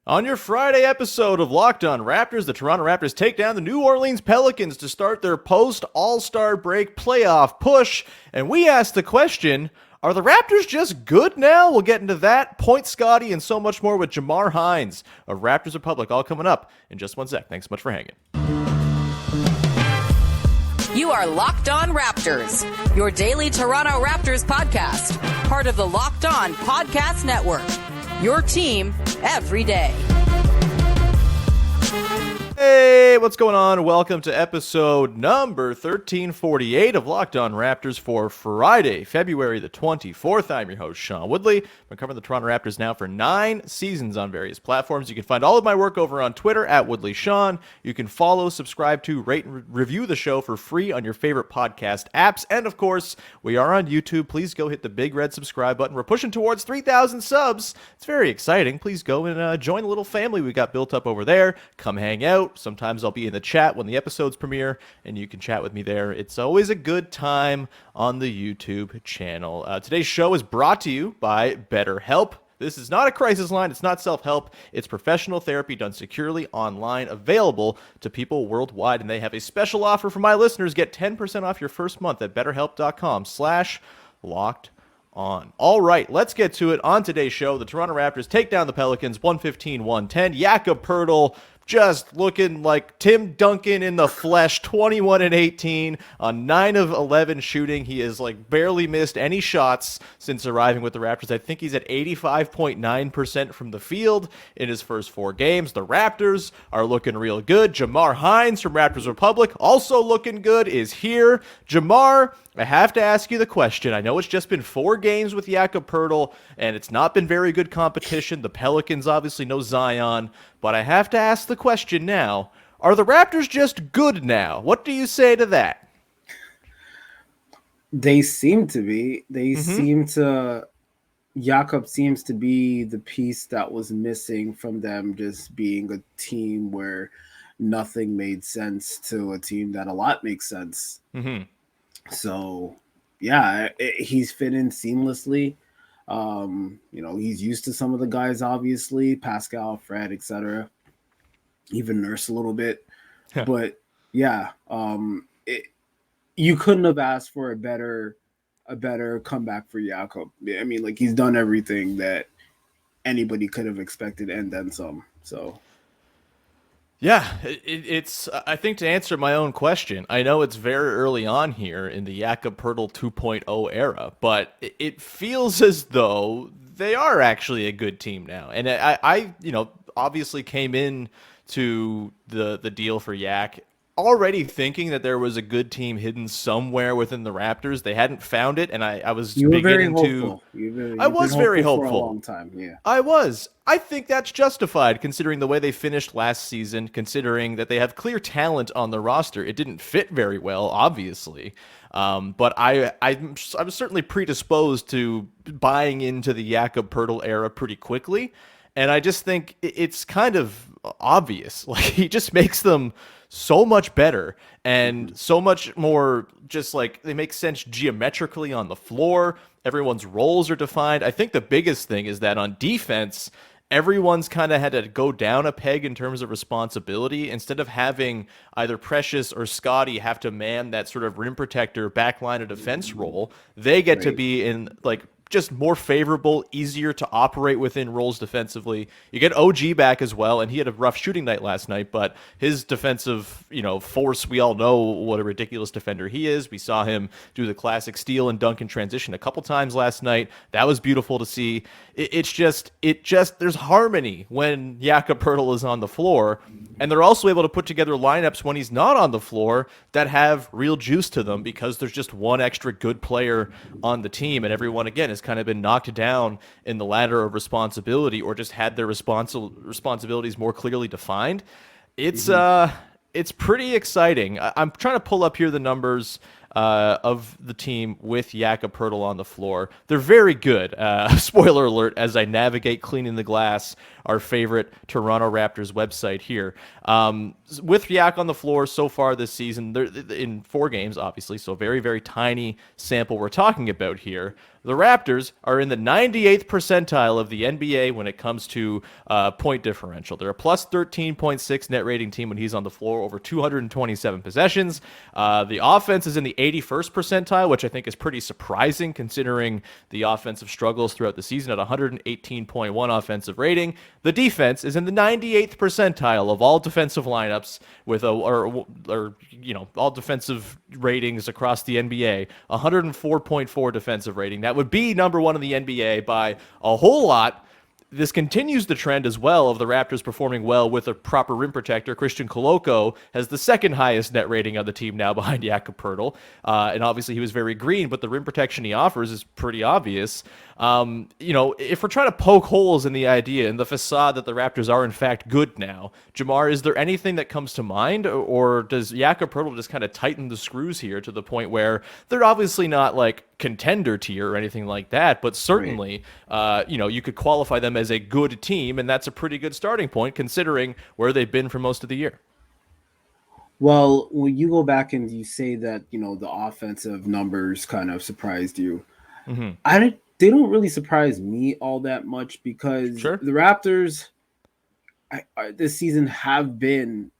On your Friday episode of Locked On Raptors, the Toronto Raptors take down the New Orleans Pelicans to start their post-All-Star break playoff push. And we ask the question, are the Raptors just good now? We'll get into that, Point Scotty, and so much more with Jamar Hinds of Raptors Republic, all coming up in just one sec. Thanks so much for hanging. You are Locked On Raptors, your daily Toronto Raptors podcast, part of the Locked On Podcast Network. Your team every day. Hey, what's going on? Welcome to episode number 1348 of Locked On Raptors for Friday, February the 24th. I'm your host, Sean Woodley. I've been covering the Toronto Raptors now for 9 seasons on various platforms. You can find all of my work over on Twitter at WoodleySean. You can follow, subscribe to, rate, and review the show for free on your favorite podcast apps. And of course, we are on YouTube. Please go hit the big red subscribe button. We're pushing towards 3,000 subs. It's very exciting. Please go and join the little family we got built up over there. Come hang out. Sometimes I'll be in the chat when the episodes premiere, and you can chat with me there. It's always a good time on the YouTube channel. Today's show is brought to you by BetterHelp. This is not a crisis line. It's not self-help. It's professional therapy done securely online, available to people worldwide. And they have a special offer for my listeners. Get 10% off your first month at betterhelp.com/locked-on. All right, let's get to it. On today's show, the Toronto Raptors take down the Pelicans 115-110. Jakob Poeltl just looking like Tim Duncan in the flesh, 21-18 on 9 of 11 shooting. He has barely missed any shots since arriving with the Raptors. I think he's at 85.9% from the field in his first 4 games. The Raptors are looking real good. Jamar Hinds from Raptors Republic, also looking good, is here. Jamar, I have to ask you the question. I know it's just been 4 games with Jakob Poeltl, and it's not been very good competition. The Pelicans, obviously, no Zion. But I have to ask the question now. Are the Raptors just good now? What do you say to that? They seem to be. Jakob seems to be the piece that was missing from them just being a team where nothing made sense to a team that a lot makes sense. Mm-hmm. So, yeah, he's fit in seamlessly. He's used to some of the guys, obviously, Pascal, Fred, etc. Even Nurse a little bit. Yeah. But, yeah, you couldn't have asked for a better comeback for Jakob. I mean, he's done everything that anybody could have expected and then some. So. Yeah, it's, I think, to answer my own question, I know it's very early on here in the Jakob Poeltl 2.0 era, but it feels as though they are actually a good team now. And I obviously came in to the deal for Yak already thinking that there was a good team hidden somewhere within the Raptors. They hadn't found it, and I was beginning to. I was very hopeful for a long time. Yeah, I was. I think that's justified considering the way they finished last season. Considering that they have clear talent on the roster, it didn't fit very well, obviously. But I'm certainly predisposed to buying into the Jakob Poeltl era pretty quickly, and I just think it's kind of obvious. He just makes them so much better and so much more just they make sense geometrically on the floor. Everyone's roles are defined. I think the biggest thing is that on defense, everyone's kind of had to go down a peg in terms of responsibility. Instead of having either Precious or Scotty have to man that sort of rim protector backline of defense role, they get to be in just more favorable, easier to operate within roles defensively. You get OG back as well, and he had a rough shooting night last night, but his defensive, force, we all know what a ridiculous defender he is. We saw him do the classic steal and dunk in transition a couple times last night. That was beautiful to see. It's just there's harmony when Jakob Poeltl is on the floor, and they're also able to put together lineups when he's not on the floor that have real juice to them because there's just one extra good player on the team, and everyone, again, has kind of been knocked down in the ladder of responsibility or just had their responsibilities more clearly defined. It's pretty exciting. I'm trying to pull up here the numbers. of the team with Jakob Poeltl on the floor. They're very good. Spoiler alert, as I navigate Cleaning the Glass, our favorite Toronto Raptors website here. With Yak on the floor so far this season, they're in 4 games, obviously, so very, very tiny sample we're talking about here. The Raptors are in the 98th percentile of the NBA when it comes to point differential. They're a plus 13.6 net rating team when he's on the floor, over 227 possessions. The offense is in the 81st percentile, which I think is pretty surprising considering the offensive struggles throughout the season at 118.1 offensive rating. The defense is in the 98th percentile of all defensive lineups with all defensive ratings across the NBA, 104.4 defensive rating. That would be number 1 in the NBA by a whole lot. This continues the trend as well of the Raptors performing well with a proper rim protector. Christian Koloko has the second highest net rating on the team now behind Jakob Poeltl. And obviously he was very green, but the rim protection he offers is pretty obvious. If we're trying to poke holes in the idea and the facade that the Raptors are in fact good now, Jamar, is there anything that comes to mind, or does Jakob Poeltl just kind of tighten the screws here to the point where they're obviously not like contender tier or anything like that, but certainly, you could qualify them as a good team, and that's a pretty good starting point considering where they've been for most of the year. Well, when you go back and you say that, the offensive numbers kind of surprised you, they don't really surprise me all that much because the Raptors this season have been,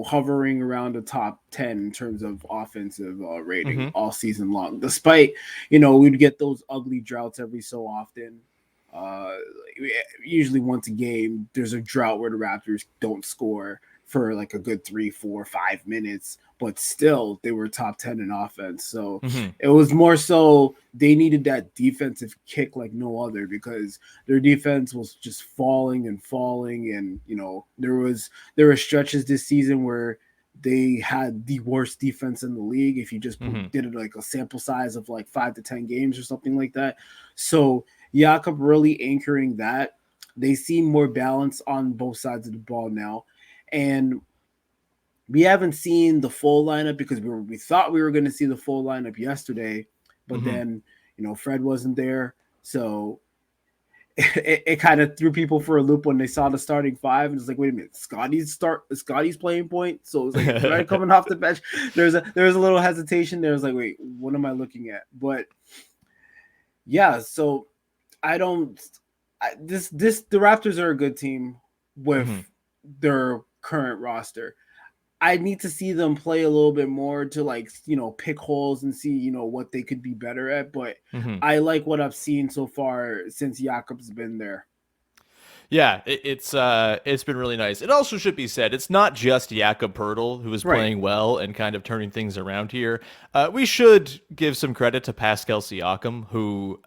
hovering around the top 10 in terms of offensive rating all season long. Despite, we'd get those ugly droughts every so often. Usually once a game, there's a drought where the Raptors don't score for like a good 3, 4, 5 minutes, but still they were top 10 in offense. So it was more so they needed that defensive kick like no other because their defense was just falling. And, there were stretches this season where they had the worst defense in the league if you just did it like a sample size of like 5 to 10 games or something like that. So Jakob really anchoring that. They seem more balanced on both sides of the ball now. And we haven't seen the full lineup because we thought we were going to see the full lineup yesterday, but then, Fred wasn't there. So it kind of threw people for a loop when they saw the starting 5 and it's like, wait a minute, Scotty's playing point. So it was like Fred coming off the bench. There was a little hesitation. There was like, wait, what am I looking at? But yeah, so the Raptors are a good team with their current roster. I need to see them play a little bit more to pick holes and see, what they could be better at. But I like what I've seen so far since Jakob's been there. Yeah, it's been really nice. It also should be said, it's not just Jakob Poeltl who is playing well and kind of turning things around here. We should give some credit to Pascal Siakam, who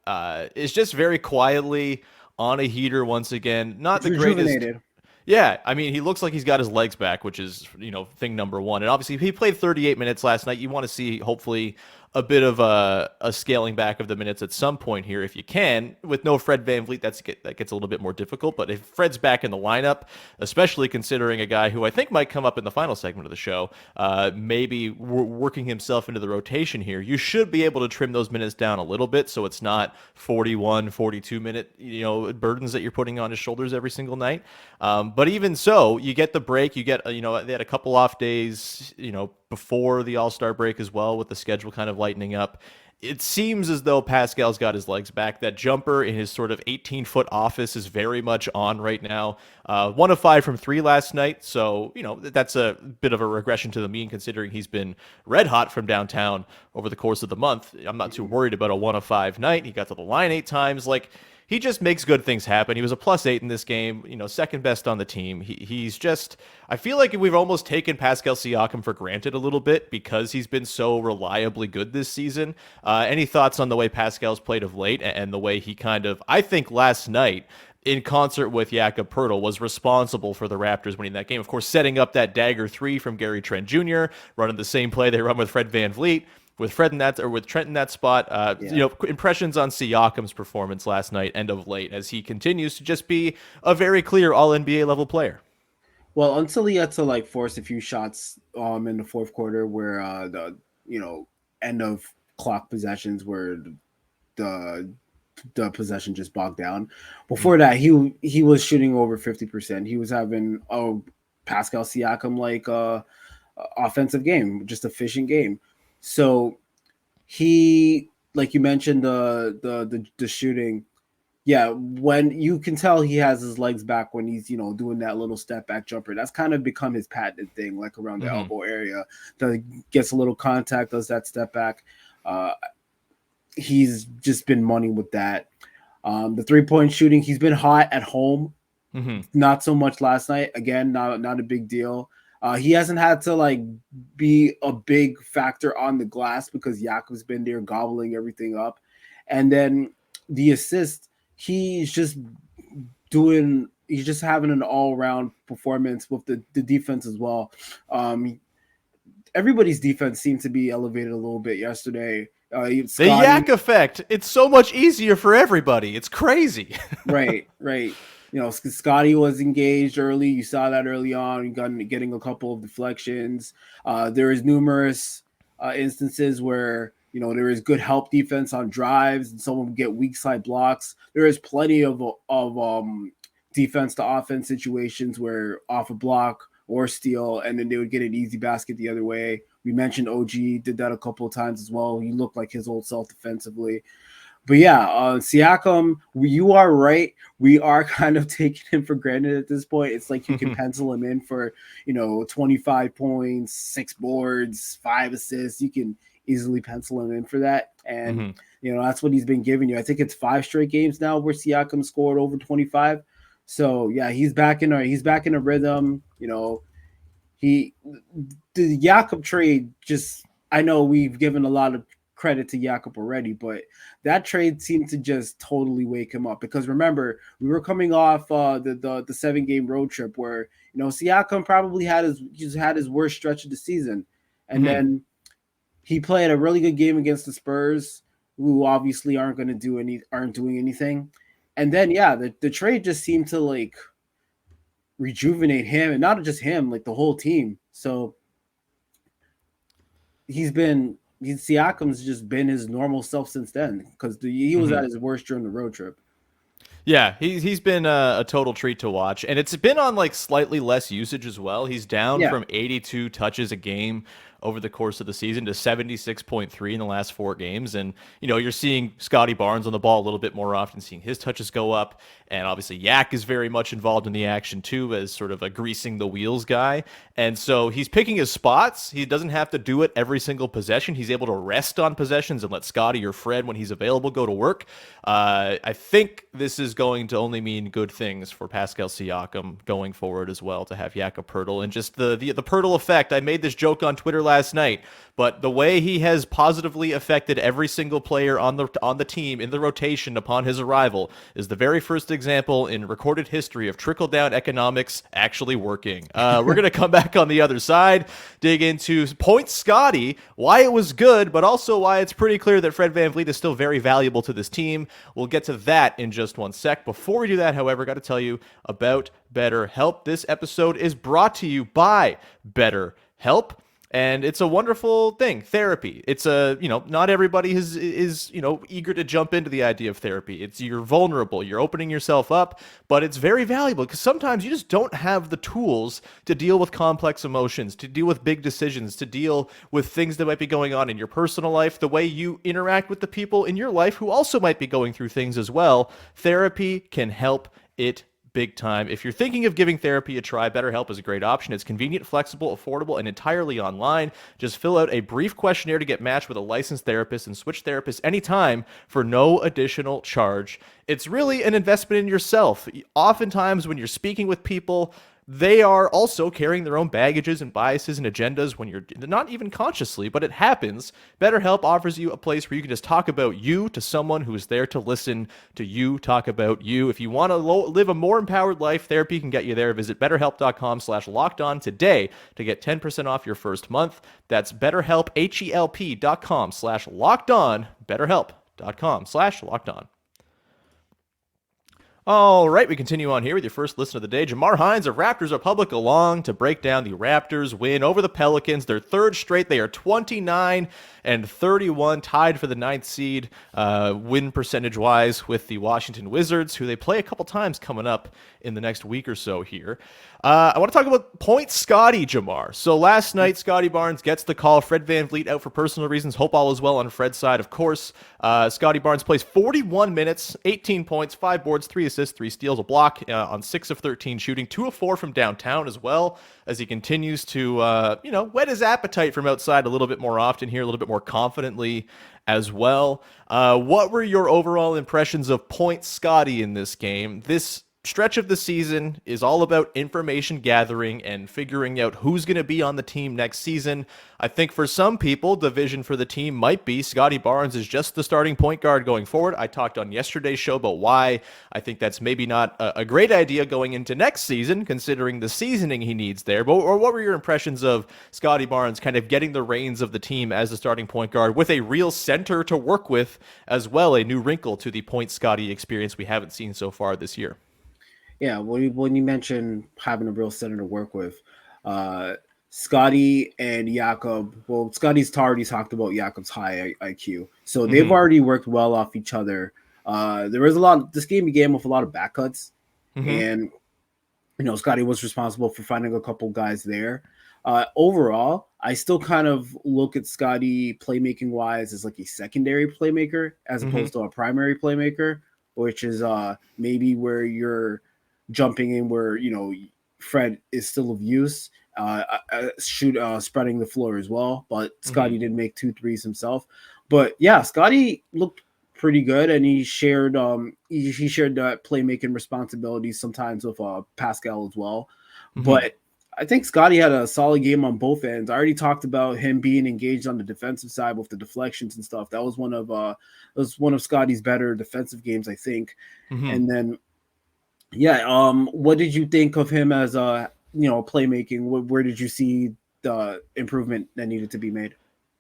is just very quietly on a heater once again. Not the greatest. Yeah, I mean, he looks like he's got his legs back, which is, thing number one. And obviously, he played 38 minutes last night. You want to see, hopefully, a bit of a scaling back of the minutes at some point here if you can. With no Fred VanVleet, that gets a little bit more difficult. But if Fred's back in the lineup, especially considering a guy who I think might come up in the final segment of the show, maybe working himself into the rotation here, you should be able to trim those minutes down a little bit so it's not 41, 42-minute burdens that you're putting on his shoulders every single night. But even so, you get the break. You get, they had a couple off days, before the All-Star break as well, with the schedule kind of lightening up. It seems as though Pascal's got his legs back. That jumper in his sort of 18-foot office is very much on right now. 1 of 5 from 3 last night, so that's a bit of a regression to the mean considering he's been red hot from downtown over the course of the month. I'm not too worried about a 1 of 5 night. He got to the line 8 times. He just makes good things happen. He was a +8 in this game, second best on the team. He's just, I feel like we've almost taken Pascal Siakam for granted a little bit because he's been so reliably good this season. Any thoughts on the way Pascal's played of late and the way he kind of, I think last night, in concert with Jakob Poeltl, was responsible for the Raptors winning that game. Of course, setting up that dagger 3 from Gary Trent Jr., running the same play they run with Fred VanVleet. With Trent in that spot, impressions on Siakam's performance last night and of late as he continues to just be a very clear All-NBA level player. Well, until he had to force a few shots in the fourth quarter where end of clock possessions where the possession just bogged down. Before that, he was shooting over 50%. He was having a Pascal Siakam like offensive game, just efficient game. So he, like you mentioned, the shooting. Yeah, when you can tell he has his legs back when he's, doing that little step back jumper. That's kind of become his patented thing, like around the elbow area. That gets a little contact, does that step back. He's just been money with that. The 3-point shooting, he's been hot at home. Not so much last night. Again, not a big deal. He hasn't had to be a big factor on the glass because Jakob's been there gobbling everything up. And then the assist, he's just having an all-around performance with the defense as well. Everybody's defense seemed to be elevated a little bit yesterday. The Yak effect. It's so much easier for everybody. It's crazy. Right. Scotty was engaged early. You saw that early on. Getting a couple of deflections. There is numerous instances where there is good help defense on drives, and someone get weak side blocks. There is plenty of defense to offense situations where off a block or steal, and then they would get an easy basket the other way. We mentioned OG did that a couple of times as well. He looked like his old self defensively. But yeah, Siakam, you are right. We are kind of taking him for granted at this point. It's like you can pencil him in for, 25 points, 6 boards, 5 assists. You can easily pencil him in for that. And, that's what he's been giving you. I think it's 5 straight games now where Siakam scored over 25. So yeah, he's back in a rhythm. The Jakob trade, I know we've given a lot of credit to Jakob already, but that trade seemed to just totally wake him up, because remember, we were coming off the 7-game road trip where Siakam probably had his worst stretch of the season, and then he played a really good game against the Spurs, who obviously aren't doing anything, and then the trade just seemed to rejuvenate him, and not just him, the whole team. So Siakam's just been his normal self since then, because he was at his worst during the road trip. Yeah, he's been a total treat to watch, and it's been on slightly less usage as well. He's down from 82 touches a game over the course of the season to 76.3 in the last 4 games. And, you're seeing Scottie Barnes on the ball a little bit more often, seeing his touches go up. And obviously Jak is very much involved in the action too, as sort of a greasing the wheels guy. And so he's picking his spots. He doesn't have to do it every single possession. He's able to rest on possessions and let Scotty or Fred, when he's available, go to work. I think this is going to only mean good things for Pascal Siakam going forward as well, to have Jakob Poeltl, and just the Poeltl effect. I made this joke on Twitter last night, but the way he has positively affected every single player on the team in the rotation upon his arrival is the very first example in recorded history of trickle-down economics actually working. We're going to come back on the other side, dig into Point Scotty, why it was good, but also why it's pretty clear that Fred VanVleet is still very valuable to this team. We'll get to that in just one sec. Before we do that, however, got to tell you about BetterHelp. This episode is brought to you by BetterHelp. And it's a wonderful thing, therapy. It's not everybody is eager to jump into the idea of therapy. You're vulnerable, you're opening yourself up, but it's very valuable, because sometimes you just don't have the tools to deal with complex emotions, to deal with big decisions, to deal with things that might be going on in your personal life, the way you interact with the people in your life who also might be going through things as well. Therapy can help it big time. If you're thinking of giving therapy a try, BetterHelp is a great option. It's convenient, flexible, affordable, and entirely online. Just fill out a brief questionnaire to get matched with a licensed therapist and switch therapists anytime for no additional charge. It's really an investment in yourself. Oftentimes when you're speaking with people, they are also carrying their own baggages and biases and agendas when you're not even consciously, but it happens. BetterHelp offers you a place where you can just talk about you to someone who is there to listen to you talk about you. If you want to live a more empowered life, therapy can get you there. Visit BetterHelp.com/lockedon today to get 10% off your first month. That's BetterHelp, HELP.com/lockedon, BetterHelp.com/lockedon. All right, we continue on here with your first listen of the day. Jamar Hinds of Raptors Republic along to break down the Raptors win over the Pelicans. Their third straight. They are 29-31, tied for the ninth seed, win percentage-wise with the Washington Wizards, who they play a couple times coming up in the next week or so here. I want to talk about Point Scotty, Jamar. So last night, Scottie Barnes gets the call. Fred VanVleet out for personal reasons. Hope all is well on Fred's side, of course. Scottie Barnes plays 41 minutes, 18 points, 5 boards, 3 assists, 3 steals, a block on 6 of 13 shooting, 2 of 4 from downtown as well, as he continues to, whet his appetite from outside a little bit more often here, a little bit more confidently as well. What were your overall impressions of Point Scotty in this game? This stretch of the season is all about information gathering and figuring out who's going to be on the team next season. I think for some people, the vision for the team might be Scottie Barnes is just the starting point guard going forward. I talked on yesterday's show about why I think that's maybe not a great idea going into next season, considering the seasoning he needs there. But or what were your impressions of Scottie Barnes kind of getting the reins of the team as the starting point guard with a real center to work with as well, a new wrinkle to the Point Scotty experience we haven't seen so far this year? Yeah, when you mention having a real center to work with, Scotty and Jakob, well, Scotty's already talked about Jakob's high IQ. So they've already worked well off each other. There was this game began with a lot of back cuts. And, Scotty was responsible for finding a couple guys there. Overall, I still kind of look at Scotty playmaking wise as like a secondary playmaker as opposed to a primary playmaker, which is maybe where you're jumping in where, Fred is still of use, spreading the floor as well. But Scotty did make 2 threes himself. But yeah, Scotty looked pretty good, and he shared he shared that playmaking responsibilities sometimes with Pascal as well. But I think Scotty had a solid game on both ends. I already talked about him being engaged on the defensive side with the deflections and stuff. That was one of Scotty's better defensive games, I think. And then what did you think of him as playmaking? Where did you see the improvement that needed to be made?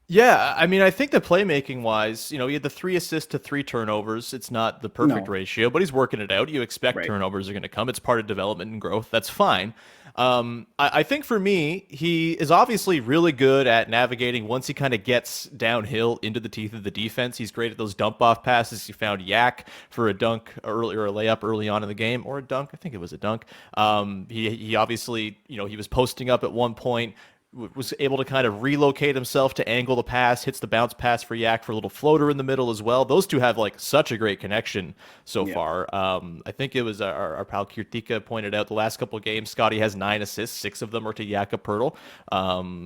Yeah, I mean, I think that playmaking wise, he had the 3 assists to 3 turnovers. It's not the perfect ratio, but he's working it out. You expect turnovers are going to come. It's part of development and growth. That's fine. I think for me, he is obviously really good at navigating once he kind of gets downhill into the teeth of the defense. He's great at those dump off passes. He found Jak for a dunk earlier, a layup early on in the game, or a dunk. I think it was a dunk. He obviously, he was posting up at one point, was able to kind of relocate himself to angle the pass, hits the bounce pass for Jak for a little floater in the middle as well. Those two have like such a great connection so far. I think it was our pal Kirtika pointed out the last couple of games, Scotty has 9 assists, 6 of them are to Jakob Poeltl.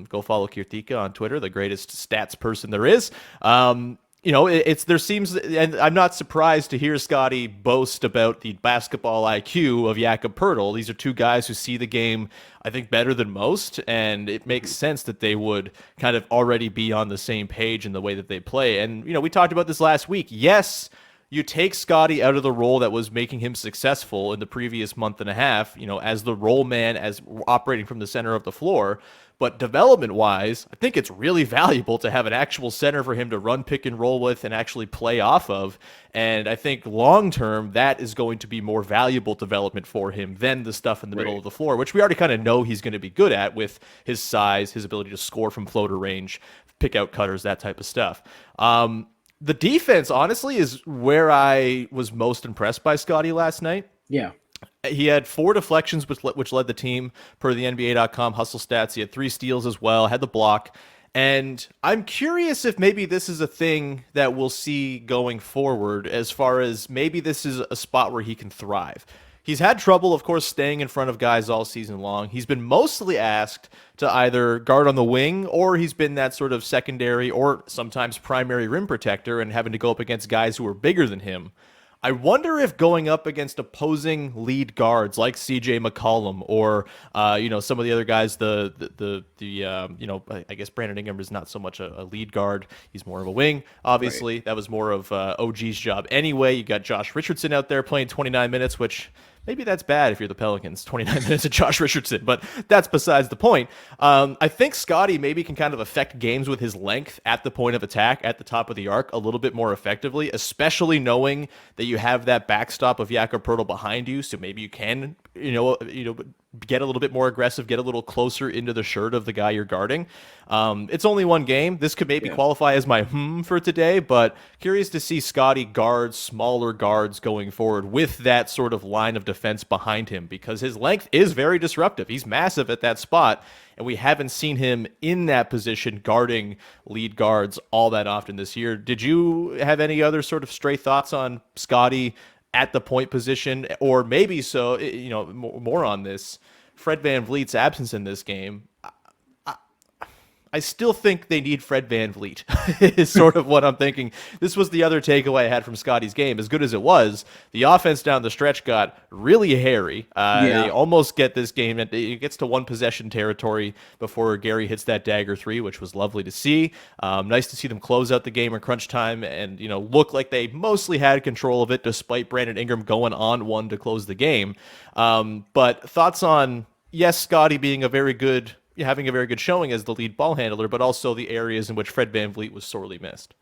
Go follow Kirtika on Twitter, the greatest stats person there is. There seems, and I'm not surprised to hear Scotty boast about the basketball IQ of Jakob Poeltl. These are 2 guys who see the game, I think, better than most, and it makes sense that they would kind of already be on the same page in the way that they play. And, we talked about this last week. Yes, you take Scotty out of the role that was making him successful in the previous month and a half, as the role man, as operating from the center of the floor. But development-wise, I think it's really valuable to have an actual center for him to run pick and roll with and actually play off of. And I think long-term, that is going to be more valuable development for him than the stuff in the middle of the floor, which we already kind of know he's going to be good at with his size, his ability to score from floater range, pick out cutters, that type of stuff. The defense, honestly, is where I was most impressed by Scotty last night. Yeah. He had 4 deflections, which led the team per the NBA.com hustle stats. He had 3 steals as well, had the block. And I'm curious if maybe this is a thing that we'll see going forward, as far as maybe this is a spot where he can thrive. He's had trouble, of course, staying in front of guys all season long. He's been mostly asked to either guard on the wing, or he's been that sort of secondary or sometimes primary rim protector and having to go up against guys who are bigger than him. I wonder if going up against opposing lead guards like CJ McCollum or some of the other guys, I guess Brandon Ingram is not so much a lead guard. He's more of a wing. Obviously, that was more of OG's job anyway. You got Josh Richardson out there playing 29 minutes, which Maybe that's bad if you're the Pelicans, 29 minutes of Josh Richardson, but that's besides the point. I think Scotty maybe can kind of affect games with his length at the point of attack, at the top of the arc, a little bit more effectively, especially knowing that you have that backstop of Jakob Poeltl behind you, so maybe you can, get a little bit more aggressive, get a little closer into the shirt of the guy you're guarding. It's only one game. This could maybe qualify as my for today, but curious to see Scotty guard smaller guards going forward with that sort of line of defense behind him, because his length is very disruptive. He's massive at that spot, and we haven't seen him in that position guarding lead guards all that often this year. Did you have any other sort of stray thoughts on Scotty at the point position, or maybe more on this Fred VanVleet's absence in this game? I still think they need Fred VanVleet is sort of what I'm thinking. This was the other takeaway I had from Scotty's game. As good as it was, the offense down the stretch got really hairy. They almost get this game. It gets to one possession territory before Gary hits that dagger three, which was lovely to see. Nice to see them close out the game in crunch time and, look like they mostly had control of it despite Brandon Ingram going on one to close the game. But thoughts on, yes, Scotty being having a very good showing as the lead ball handler, but also the areas in which Fred VanVleet was sorely missed.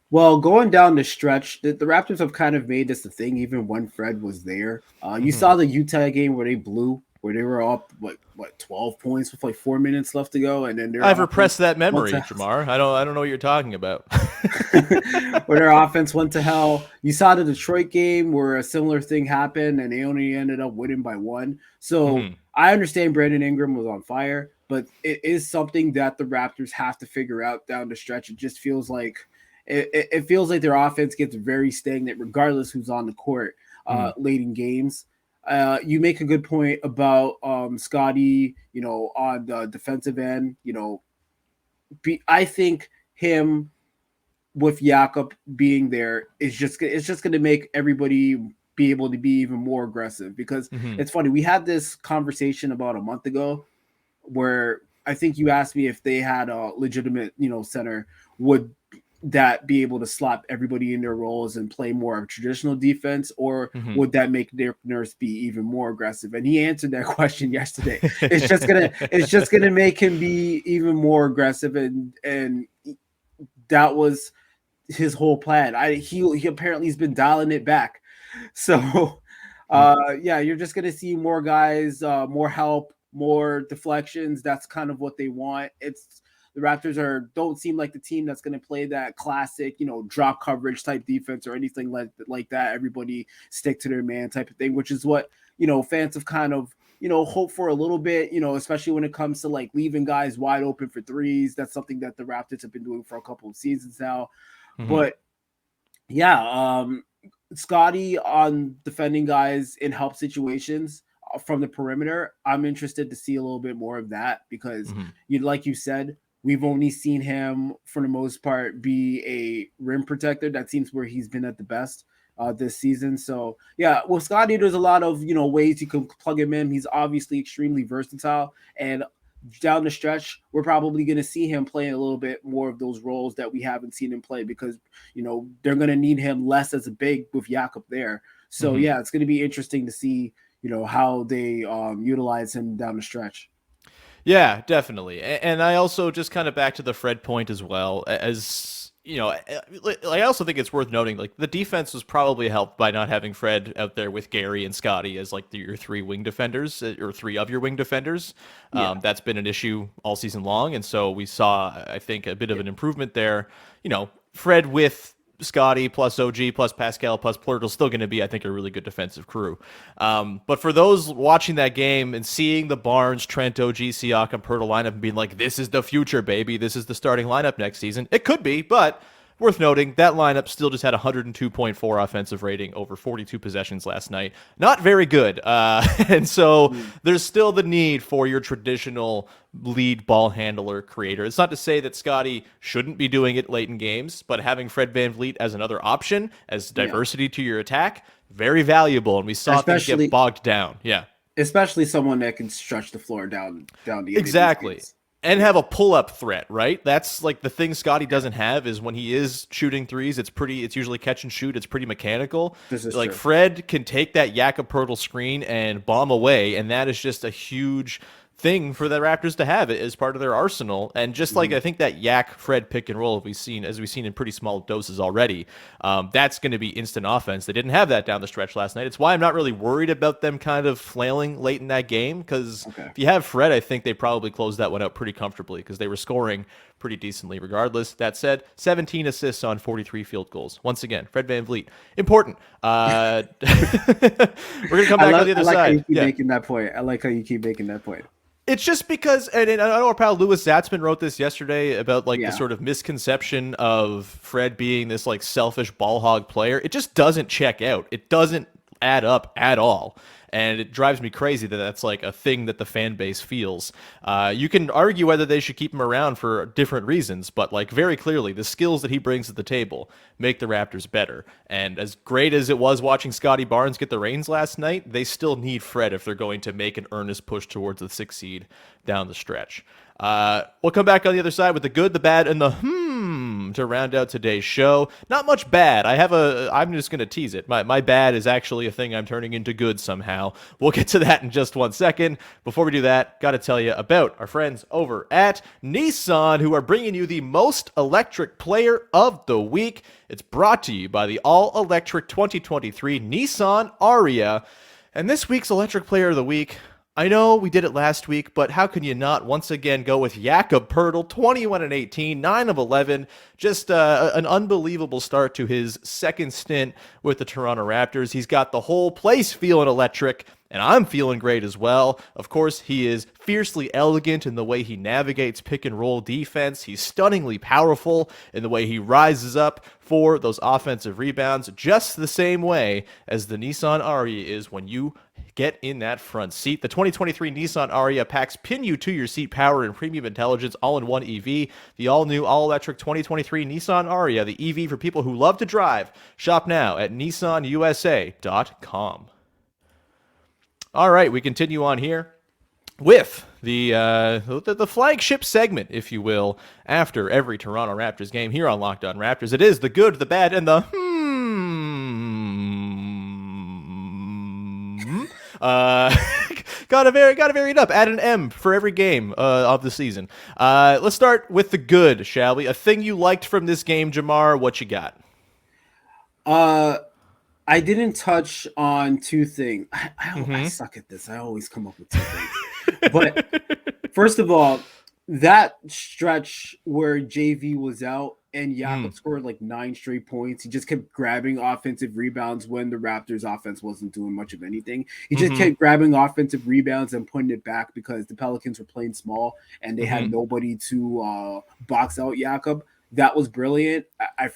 Well, going down the stretch, the Raptors have kind of made this a thing, even when Fred was there. You saw the Utah game where they blew, where they were up, 12 points with 4 minutes left to go, and then I've repressed that memory, Jamar. I don't know what you're talking about. Where their offense went to hell. You saw the Detroit game where a similar thing happened, and they only ended up winning by one. So I understand Brandon Ingram was on fire, but it is something that the Raptors have to figure out down the stretch. It just feels like it feels like their offense gets very stagnant, regardless who's on the court late in games. You make a good point about Scotty, on the defensive end. I think him with Jakob being there is just going to make everybody be able to be even more aggressive, because it's funny. We had this conversation about a month ago where I think you asked me if they had a legitimate, center, would that be able to slap everybody in their roles and play more of traditional defense, or would that make Nick Nurse be even more aggressive? And he answered that question yesterday. It's just gonna make him be even more aggressive, and that was his whole plan. He apparently has been dialing it back. So you're just gonna see more guys, more help, more deflections. That's kind of what they want. The Raptors don't seem like the team that's going to play that classic, drop coverage type defense or anything like that. Everybody stick to their man type of thing, which is what, fans have kind of, hope for a little bit, especially when it comes to leaving guys wide open for threes. That's something that the Raptors have been doing for a couple of seasons now. But Scotty on defending guys in help situations from the perimeter, I'm interested to see a little bit more of that, because like you said, we've only seen him, for the most part, be a rim protector. That seems where he's been at the best this season. So, with Scotty, there's a lot of, ways you can plug him in. He's obviously extremely versatile. And down the stretch, we're probably going to see him playing a little bit more of those roles that we haven't seen him play, because, they're going to need him less as a big with Jakob there. So, it's going to be interesting to see, how they utilize him down the stretch. Yeah, definitely. And I also just kind of back to the Fred point as well, as, I also think it's worth noting, the defense was probably helped by not having Fred out there with Gary and Scotty as your three wing defenders, or three of your wing defenders. That's been an issue all season long. And so we saw, I think, a bit of an improvement there. Fred with Scotty plus OG plus Pascal plus Poeltl still going to be, I think, a really good defensive crew. But for those watching that game and seeing the Barnes, Trent, OG, Siakam, Poeltl lineup and being like, this is the future, baby, this is the starting lineup next season, it could be, but worth noting, that lineup still just had 102.4 offensive rating over 42 possessions last night. Not very good. And so there's still the need for your traditional lead ball handler creator. It's not to say that Scotty shouldn't be doing it late in games, but having Fred VanVleet as another option, as diversity to your attack, very valuable. And we saw things get bogged down. Yeah. Especially someone that can stretch the floor down the exactly. And have a pull-up threat, right? That's like the thing Scotty doesn't have is when he is shooting threes, it's usually catch and shoot. It's pretty mechanical. This is like true. Fred can take that Jakob Poeltl screen and bomb away, and that is just a huge thing for the Raptors to have it as part of their arsenal. And just like I think that Yak Fred pick and roll we've seen in pretty small doses already, that's going to be instant offense. They didn't have that down the stretch last night. It's why I'm not really worried about them kind of flailing late in that game, because if you have Fred, I think they probably closed that one out pretty comfortably because they were scoring pretty decently regardless. That said, 17 assists on 43 field goals. Once again, Fred VanVleet. Important. We're going to come back on the other side. How you keep making that point. I like how you keep making that point. It's just because, and I know our pal Louis Zatzman wrote this yesterday about the sort of misconception of Fred being this like selfish ball hog player. It just doesn't check out. It doesn't add up at all. And it drives me crazy that that's like a thing that the fan base feels. You can argue whether they should keep him around for different reasons, but like very clearly the skills that he brings to the table make the Raptors better. And as great as it was watching Scottie Barnes get the reins last night, they still need Fred if they're going to make an earnest push towards the 6th seed down the stretch. We'll come back on the other side with the good, the bad, and the to round out today's show. Not much bad. I'm just going to tease it. My bad is actually a thing I'm turning into good somehow. We'll get to that in just 1 second. Before we do that, got to tell you about our friends over at Nissan, who are bringing you the most electric player of the week. It's brought to you by the all-electric 2023 Nissan Ariya. And this week's electric player of the week, I know we did it last week, but how can you not once again go with Jakob Poeltl, 21 and 18, 9 of 11, just an unbelievable start to his second stint with the Toronto Raptors. He's got the whole place feeling electric, and I'm feeling great as well. Of course, he is fiercely elegant in the way he navigates pick and roll defense. He's stunningly powerful in the way he rises up for those offensive rebounds, just the same way as the Nissan Ariya is when you get in that front seat. The 2023 Nissan Ariya packs pin you to your seat power and premium intelligence all in one EV. The all-new, all-electric 2023 Nissan Ariya, the EV for people who love to drive. Shop now at nissanusa.com. All right, we continue on here with the flagship segment, if you will, after every Toronto Raptors game here on Locked On Raptors. It is the good, the bad, and the gotta vary it up. Add an M for every game of the season. Let's start with the good, shall we? A thing you liked from this game, Jamar. What you got? I didn't touch on two things. I suck at this. I always come up with two things. But first of all, that stretch where JV was out and Jakob scored like 9 straight points. He just kept grabbing offensive rebounds when the Raptors offense wasn't doing much of anything. He just kept grabbing offensive rebounds and putting it back because the Pelicans were playing small and they had nobody to box out Jakob. That was brilliant.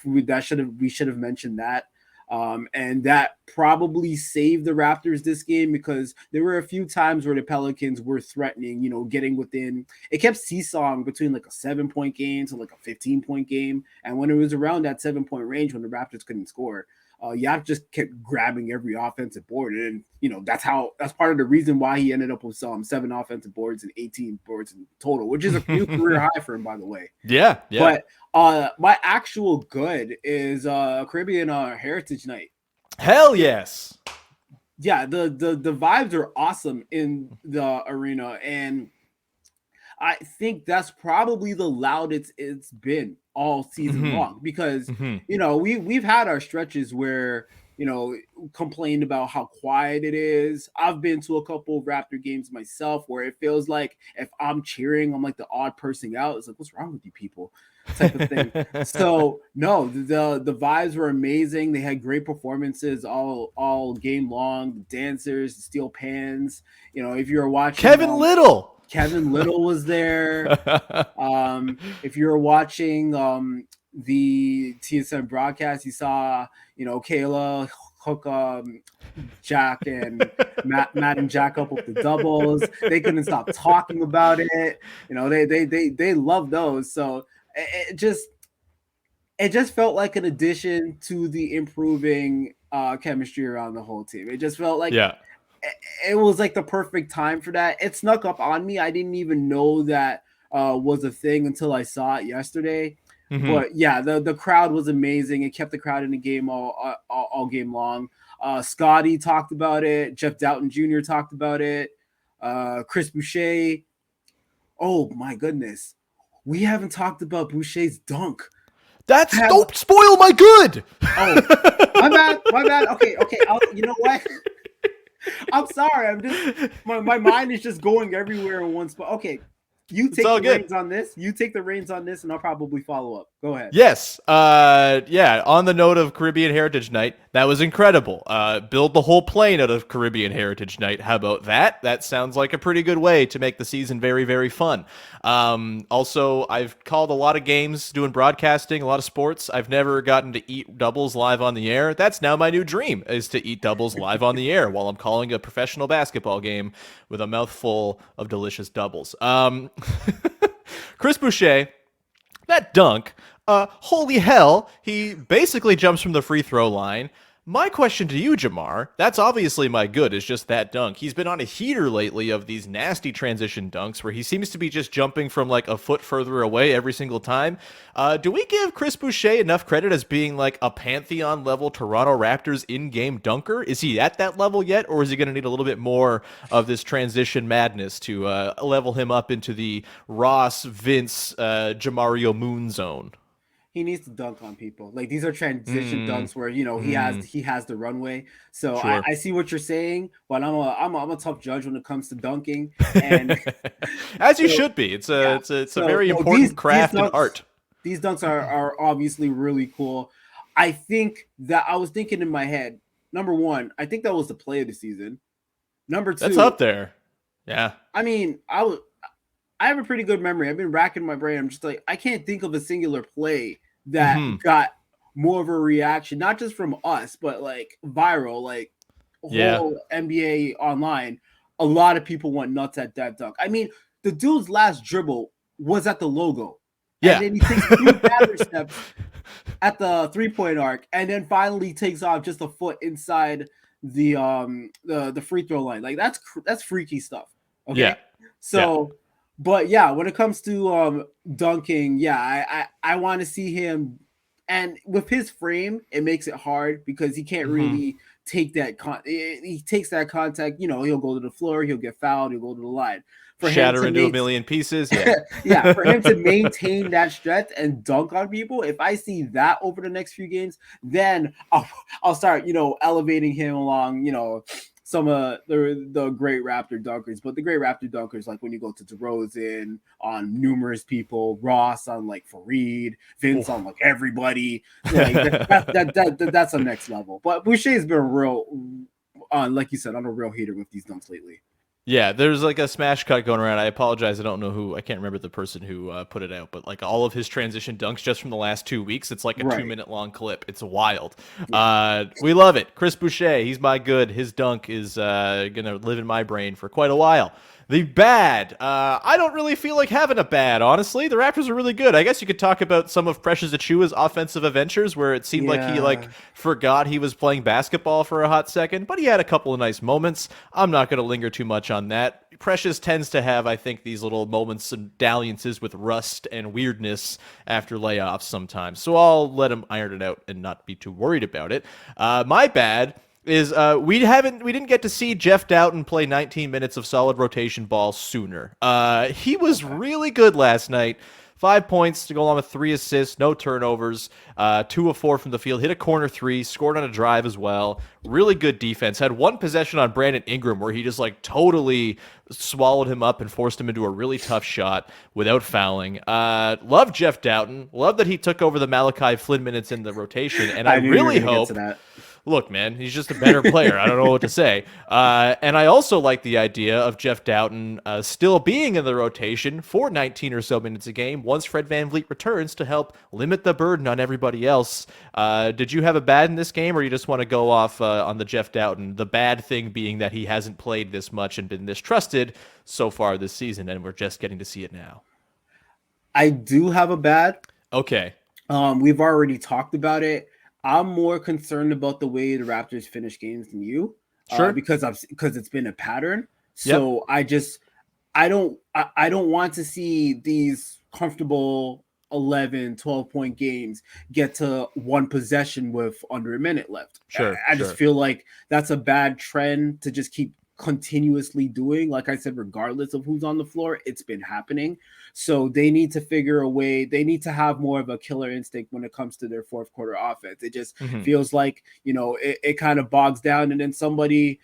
We should have mentioned that. And that probably saved the Raptors this game because there were a few times where the Pelicans were threatening, getting within. It kept seesawing between like a 7-point game to like a 15-point game. And when it was around that 7-point range, when the Raptors couldn't score, Yak just kept grabbing every offensive board. And, that's part of the reason why he ended up with 7 offensive boards and 18 boards in total, which is a new career high for him, by the way. Yeah. But my actual good is Caribbean Heritage Night. Hell yes. Yeah, the vibes are awesome in the arena, and I think that's probably the loudest it's been all season long because we've had our stretches where complained about how quiet it is. I've been to a couple of Raptor games myself where it feels like if I'm cheering, I'm like the odd person out. It's like, what's wrong with you people? Type of thing. So no, the vibes were amazing. They had great performances all game long. The dancers, the steel pans. If you're watching Kevin Little was there. If you're watching the TSN broadcast, you saw Kayla hook Jack and Matt and Jack up with the doubles. They couldn't stop talking about it. They love those. So it just felt like an addition to the improving chemistry around the whole team. It just felt like it was like the perfect time for that. It snuck up on me. I didn't even know that was a thing until I saw it yesterday. Mm-hmm. But yeah, the crowd was amazing. It kept the crowd in the game all game long. Scotty talked about it. Jeff Dowtin Jr. talked about it. Chris Boucher. Oh my goodness, we haven't talked about Boucher's dunk. Don't spoil my good. Oh, my bad. Okay. You know what? I'm sorry. I'm just my mind is just going everywhere in one spot. Okay, you take the reins on this. You take the reins on this, and I'll probably follow up. Go ahead. Yes. Yeah. On the note of Caribbean Heritage Night, that was incredible. Build the whole plane out of Caribbean Heritage Night. How about that? That sounds like a pretty good way to make the season very, very fun. Also, I've called a lot of games doing broadcasting, a lot of sports. I've never gotten to eat doubles live on the air. That's now my new dream, is to eat doubles live on the air while I'm calling a professional basketball game with a mouthful of delicious doubles. Chris Boucher, that dunk, holy hell, he basically jumps from the free throw line. My question to you, Jamar, that's obviously my good, is just that dunk. He's been on a heater lately of these nasty transition dunks where he seems to be just jumping from like a foot further away every single time. Do we give Chris Boucher enough credit as being like a Pantheon level Toronto Raptors in-game dunker? Is he at that level yet, or is he going to need a little bit more of this transition madness to level him up into the Ross, Vince, Jamario Moon zone? He needs to dunk on people. Like, these are transition dunks where, you know, he has the runway. So sure. I see what you're saying, but I'm a tough judge when it comes to dunking. And as you should be. It's a very important craft and art. These dunks are obviously really cool. I think that I was thinking in my head, number one, I think that was the play of the season. Number two, that's up there. Yeah. I mean, I have a pretty good memory. I've been racking my brain. I'm just like, I can't think of a singular play that got more of a reaction, not just from us, but like viral, like whole NBA online. A lot of people went nuts at that dunk. I mean, the dude's last dribble was at the logo. Yeah. And then he takes 3 batter steps at the 3-point arc, and then finally takes off just a foot inside the free throw line. Like, that's freaky stuff. Okay. Yeah. So. Yeah. But yeah, when it comes to dunking, yeah, I want to see him, and with his frame, it makes it hard because he can't really take that. He takes that contact. You know, he'll go to the floor, he'll get fouled, he'll go to the line. Shatter into a million pieces. Yeah. Yeah, for him to maintain that stretch and dunk on people, if I see that over the next few games, then I'll start, you know, elevating him along, you know, some of the great Raptor dunkers. But the great Raptor dunkers, like when you go to DeRozan, on numerous people, Ross on like Fareed, Vince on like everybody, like that's a next level. But Boucher's been real, like you said, on a real heater with these dunks lately. Yeah, there's like a smash cut going around. I apologize. I don't know who. I can't remember the person who put it out, but like all of his transition dunks just from the last 2 weeks, it's like a 2-minute long clip. It's wild. We love it. Chris Boucher, he's my good. His dunk is going to live in my brain for quite a while. The bad. I don't really feel like having a bad, honestly. The Raptors are really good. I guess you could talk about some of Precious Achiuwa's offensive adventures where it seemed like he forgot he was playing basketball for a hot second, but he had a couple of nice moments. I'm not going to linger too much on that. Precious tends to have, I think, these little moments and dalliances with rust and weirdness after layoffs sometimes. So I'll let him iron it out and not be too worried about it. My bad is we didn't get to see Jeff Dowtin play 19 minutes of solid rotation ball sooner. He was really good last night. 5 points to go along with 3 assists, no turnovers, 2 of 4 from the field, hit a corner 3, scored on a drive as well. Really good defense. Had one possession on Brandon Ingram where he just like totally swallowed him up and forced him into a really tough shot without fouling. Love Jeff Dowtin. Love that he took over the Malachi Flynn minutes in the rotation, and I really hope. Look, man, he's just a better player. I don't know what to say. And I also like the idea of Jeff Dowtin still being in the rotation for 19 or so minutes a game once Fred VanVleet returns to help limit the burden on everybody else. Did you have a bad in this game, or you just want to go off on the Jeff Dowtin? The bad thing being that he hasn't played this much and been this trusted so far this season, and we're just getting to see it now. I do have a bad. Okay. We've already talked about it. I'm more concerned about the way the Raptors finish games than you, sure, because it's been a pattern. So I don't I don't want to see these comfortable 11, 12-point games get to one possession with under a minute left. Sure, I just sure. feel like that's a bad trend to just keep continuously doing. Like I said, regardless of who's on the floor, it's been happening. So they need to figure a way. They need to have more of a killer instinct when it comes to their fourth quarter offense. It just feels like, it kind of bogs down, and then somebody,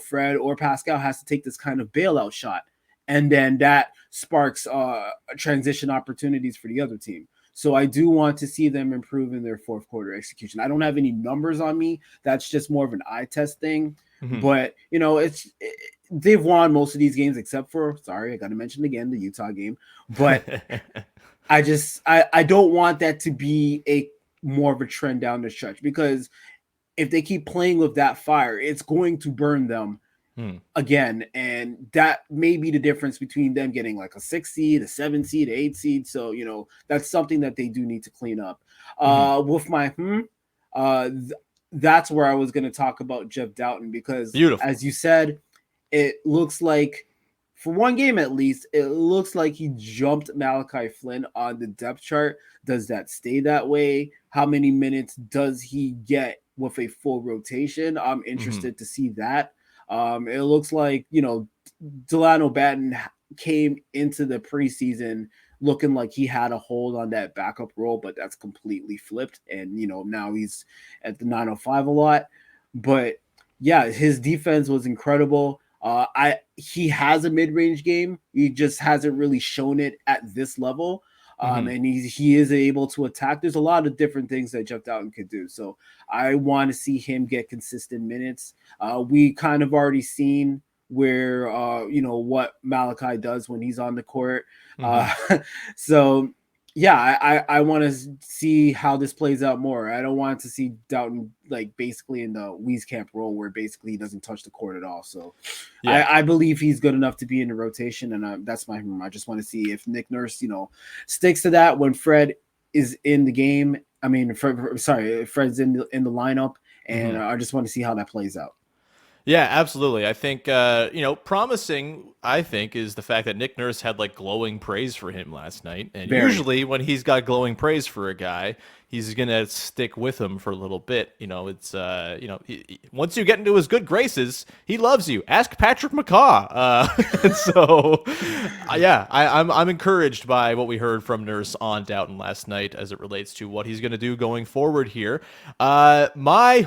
Fred or Pascal has to take this kind of bailout shot. And then that sparks transition opportunities for the other team. So I do want to see them improve in their fourth quarter execution. I don't have any numbers on me. That's just more of an eye test thing. But, they've won most of these games except for, sorry, I got to mention again, the Utah game. But I don't want that to be a more of a trend down the stretch, because if they keep playing with that fire, it's going to burn them again. And that may be the difference between them getting like a 6 seed, a 7 seed, 8 seed. So, that's something that they do need to clean up. With my that's where I was going to talk about Jeff Dowtin, because as you said, it looks like, for one game at least, it looks like he jumped Malachi Flynn on the depth chart. Does that stay that way? How many minutes does he get with a full rotation? I'm interested to see that. It looks like, Delano Batten came into the preseason looking like he had a hold on that backup role, but that's completely flipped. And, now he's at the 905 a lot. But yeah, his defense was incredible. He has a mid-range game. He just hasn't really shown it at this level. And he is able to attack. There's a lot of different things that Jeff Dowtin could do. So I want to see him get consistent minutes. We kind of already seen where, what Malachi does when he's on the court. So yeah, I want to see how this plays out more. I don't want to see Dowtin like basically in the Wieskamp role where basically he doesn't touch the court at all. So I believe he's good enough to be in the rotation, and that's my I just want to see if Nick Nurse, sticks to that when Fred is in the game. I mean, Fred's in the lineup, and I just want to see how that plays out. Yeah, absolutely. I think, promising, I think, is the fact that Nick Nurse had like glowing praise for him last night. And usually when he's got glowing praise for a guy, he's going to stick with him for a little bit. It's, once you get into his good graces, he loves you. Ask Patrick McCaw. I'm encouraged by what we heard from Nurse on Dowtin last night as it relates to what he's going to do going forward here. My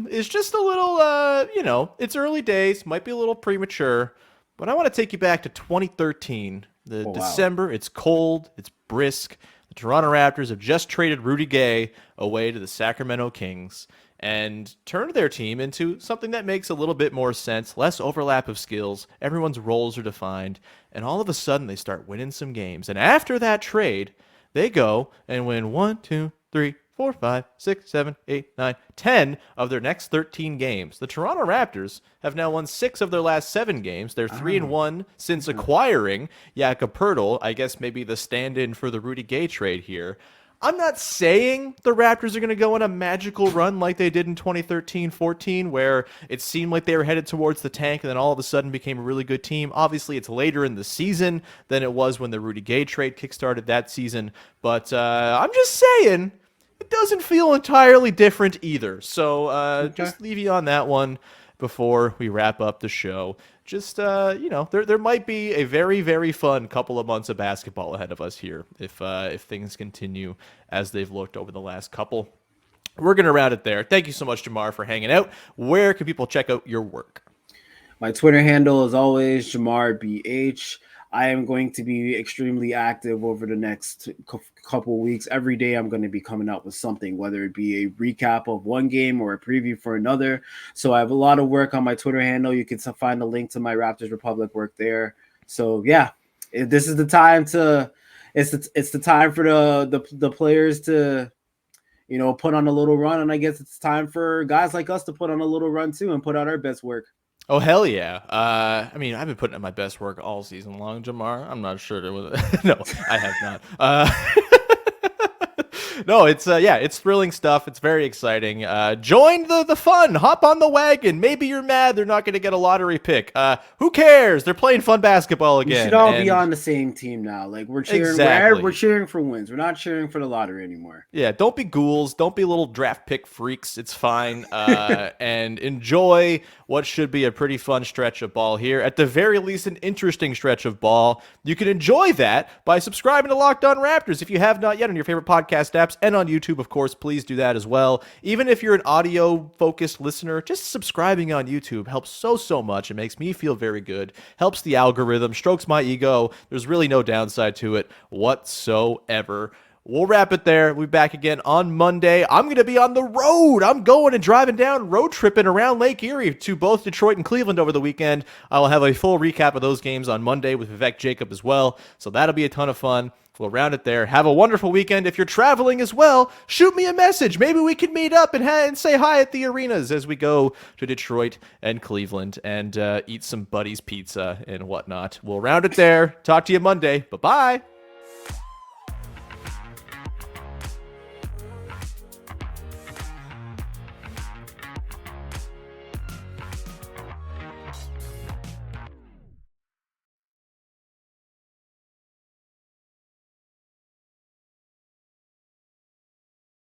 is just a little, it's early days, might be a little premature, but I want to take you back to 2013. December, it's cold, it's brisk. The Toronto Raptors have just traded Rudy Gay away to the Sacramento Kings and turned their team into something that makes a little bit more sense, less overlap of skills, everyone's roles are defined, and all of a sudden they start winning some games. And after that trade, they go and win 1, 2, 3, 4, 5, 6, 7, 8, 9, 10 of their next 13 games. The Toronto Raptors have now won 6 of their last 7 games. They're 3-1 since acquiring Jakob Poeltl, I guess maybe the stand-in for the Rudy Gay trade here. I'm not saying the Raptors are going to go on a magical run like they did in 2013-14, where it seemed like they were headed towards the tank and then all of a sudden became a really good team. Obviously, it's later in the season than it was when the Rudy Gay trade kickstarted that season. But I'm just saying, it doesn't feel entirely different either. So just leave you on that one before we wrap up the show. Just, there might be a very, very fun couple of months of basketball ahead of us here if things continue as they've looked over the last couple. We're going to round it there. Thank you so much, Jamar, for hanging out. Where can people check out your work? My Twitter handle is always JamarBH. I am going to be extremely active over the next couple weeks. Every day I'm going to be coming out with something, whether it be a recap of one game or a preview for another. So I have a lot of work on my Twitter handle. You can find a link to my Raptors Republic work there. So yeah, this is the time to it's the time for the players to put on a little run, and I guess it's time for guys like us to put on a little run too and put out our best work. Oh, hell yeah. I've been putting in my best work all season long, Jamar. I'm not sure there was... No, I have not. No, it's thrilling stuff. It's very exciting. Join the fun. Hop on the wagon. Maybe you're mad they're not going to get a lottery pick. Who cares? They're playing fun basketball again. We should all be on the same team now. Like we're cheering. Exactly. We're cheering for wins. We're not cheering for the lottery anymore. Yeah, don't be ghouls. Don't be little draft pick freaks. It's fine. And enjoy what should be a pretty fun stretch of ball here. At the very least, an interesting stretch of ball. You can enjoy that by subscribing to Locked On Raptors if you have not yet on your favorite podcast apps and on YouTube, of course. Please do that as well. Even if you're an audio-focused listener, just subscribing on YouTube helps so much. It makes me feel very good. Helps the algorithm, strokes my ego. There's really no downside to it whatsoever. We'll wrap it there. We'll be back again on Monday. I'm going to be on the road. I'm going and driving down, road tripping around Lake Erie to both Detroit and Cleveland over the weekend. I will have a full recap of those games on Monday with Vivek Jacob as well. So that'll be a ton of fun. We'll round it there. Have a wonderful weekend. If you're traveling as well, shoot me a message. Maybe we can meet up and say hi at the arenas as we go to Detroit and Cleveland and eat some Buddy's pizza and whatnot. We'll round it there. Talk to you Monday. Bye-bye.